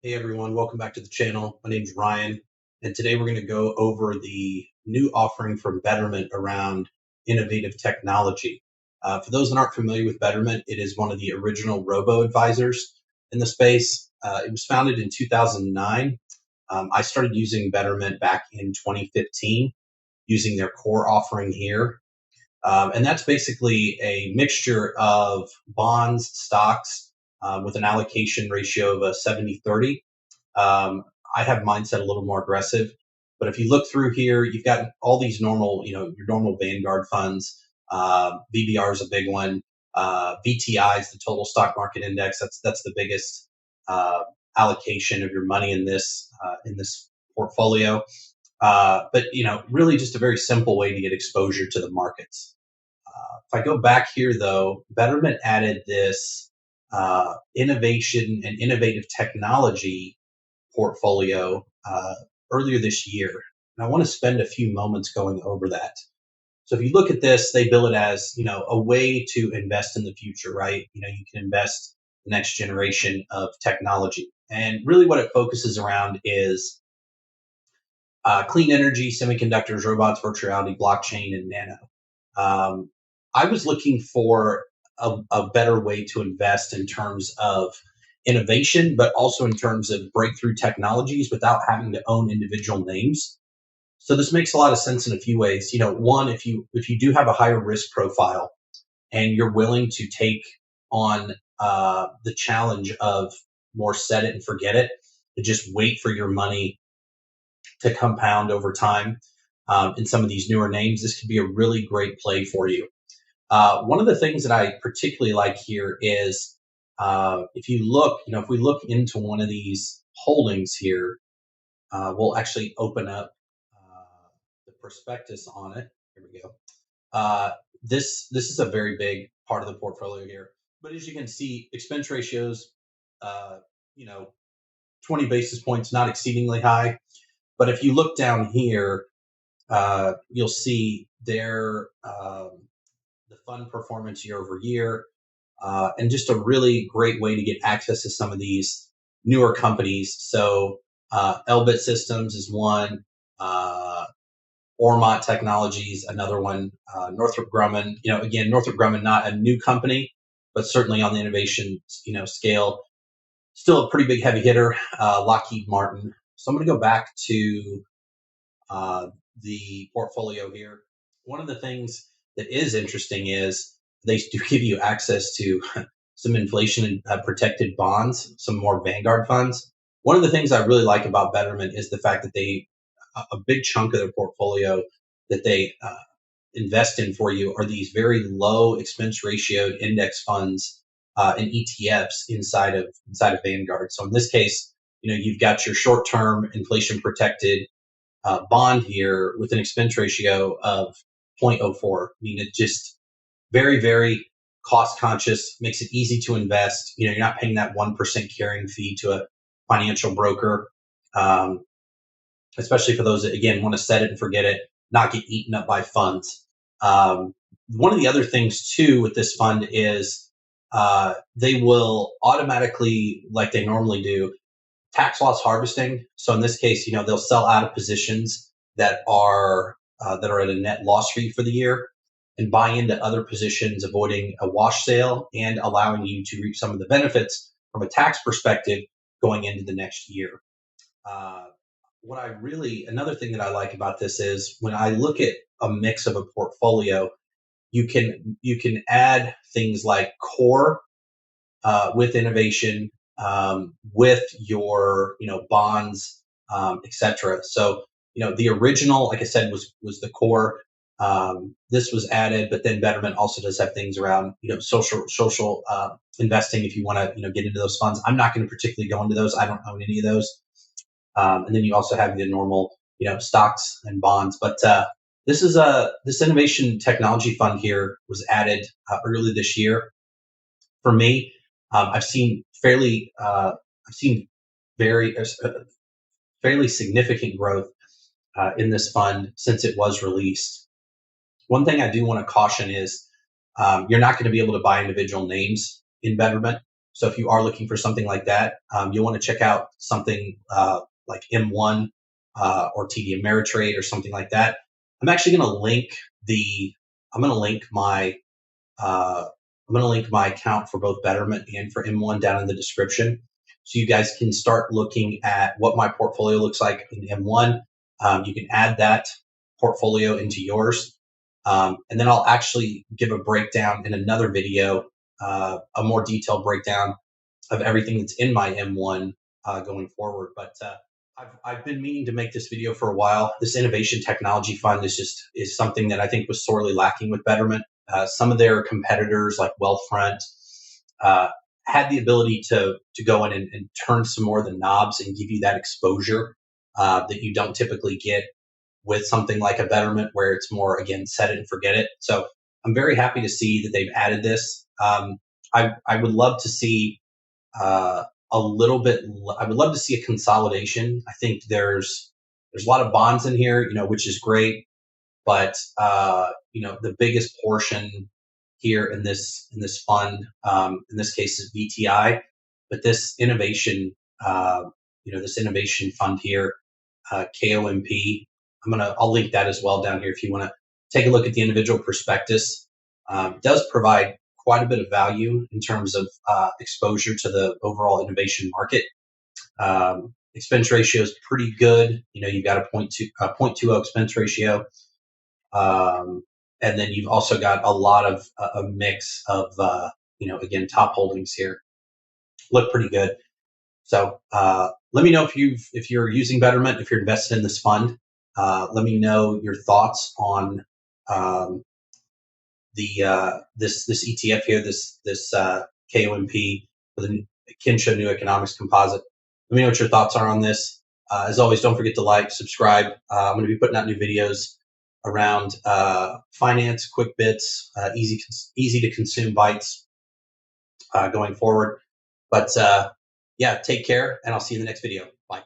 Hey everyone, welcome back to the channel. My name is Ryan, and today we're going to go over the new offering from Betterment around innovative technology. For those that aren't familiar with Betterment, it is one of the original robo-advisors in the space. It was founded in 2009. I started using Betterment back in 2015, using their core offering here. And that's basically a mixture of bonds, stocks, with an allocation ratio of a 70-30. um, I have mine set a little more aggressive, but if you look through here, you've got all these normal, your normal Vanguard funds. VBR is a big one. VTI is the total stock market index. That's the biggest uh, allocation of your money in this portfolio. But really just a very simple way to get exposure to the markets. If I go back here, though, Betterment added this innovation and innovative technology portfolio earlier this year. And I want to spend a few moments going over that. So if you look at this, they bill it as, a way to invest in the future, right? You can invest the next generation of technology. And really what it focuses around is clean energy, semiconductors, robots, virtual reality, blockchain, and nano. Um, I was looking for a better way to invest in terms of innovation, but also in terms of breakthrough technologies without having to own individual names. So this makes a lot of sense in a few ways. One, if you do have a higher risk profile and you're willing to take on the challenge of more set it and forget it, and just wait for your money to compound over time in some of these newer names, this could be a really great play for you. One of the things that I particularly like here is if you look, if we look into one of these holdings here, we'll actually open up the prospectus on it. Here we go. This is a very big part of the portfolio here. But as you can see, expense ratios, uh, you know, 20 basis points, not exceedingly high. But if you look down here, you'll see the fund performance year over year, and just a really great way to get access to some of these newer companies. So Elbit Systems is one, Ormont Technologies another one, Northrop Grumman. Again, Northrop Grumman not a new company, but certainly on the innovation scale, still a pretty big heavy hitter. Lockheed Martin. So I'm going to go back to uh, the portfolio here. One of the things that is interesting is they do give you access to some inflation protected bonds, some more Vanguard funds. One of the things I really like about Betterment is the fact that a big chunk of their portfolio that they invest in for you are these very low expense ratioed index funds and ETFs inside of Vanguard. So in this case, you've got your short term inflation protected bond here with an expense ratio of 0.04. I mean, it just very, very cost conscious, makes it easy to invest. You're not paying that 1% carrying fee to a financial broker, um, especially for those that, again, want to set it and forget it, not get eaten up by funds. One of the other things, too, with this fund is they will automatically, like they normally do, tax loss harvesting. So in this case, they'll sell out of positions that are at a net loss for you for the year and buy into other positions, avoiding a wash sale and allowing you to reap some of the benefits from a tax perspective going into the next year. Uh, Another thing that I like about this is when I look at a mix of a portfolio, you can add things like core with innovation, with your bonds, etc. So the original, like I said, was the core. This was added, but then Betterment also does have things around social investing if you want to get into those funds. I'm not going to particularly go into those. I don't own any of those. And then you also have the normal stocks and bonds. But this innovation technology fund here was added early this year. For me, I've seen very fairly significant growth in this fund since it was released. One thing I do want to caution is you're not going to be able to buy individual names in Betterment. So if you are looking for something like that, you'll want to check out something like M1 or TD Ameritrade or something like that. I'm actually going to link the. I'm going to link my. I'm going to link my account for both Betterment and for M1 down in the description, so you guys can start looking at what my portfolio looks like in M1. You can add that portfolio into yours, and then I'll actually give a breakdown in another video, a more detailed breakdown of everything that's in my M1 going forward. But I've been meaning to make this video for a while. This innovation technology fund is something that I think was sorely lacking with Betterment. Some of their competitors, like Wealthfront, uh, had the ability to go in and turn some more of the knobs and give you that exposure that you don't typically get with something like a Betterment, where it's more, again, set it and forget it. So I'm very happy to see that they've added this. I would love to see uh, a little bit. I would love to see a consolidation. I think there's a lot of bonds in here, which is great, but the biggest portion here in this fund, in this case, is VTI, but this innovation, this innovation fund here, KOMP. I'll link that as well down here if you want to take a look at the individual prospectus. It does provide quite a bit of value in terms of exposure to the overall innovation market. Expense ratio is pretty good. You've got a 0.20 expense ratio. And then you've also got a lot of a mix of, again, top holdings here. Look pretty good. So let me know if you're using Betterment, if you're invested in this fund. Let me know your thoughts on this ETF here, this KOMP, for the Kinsho New Economics Composite. Let me know what your thoughts are on this. As always, don't forget to like, subscribe. I'm going to be putting out new videos around finance, quick bits, easy to consume bites going forward. But yeah, take care, and I'll see you in the next video. Bye.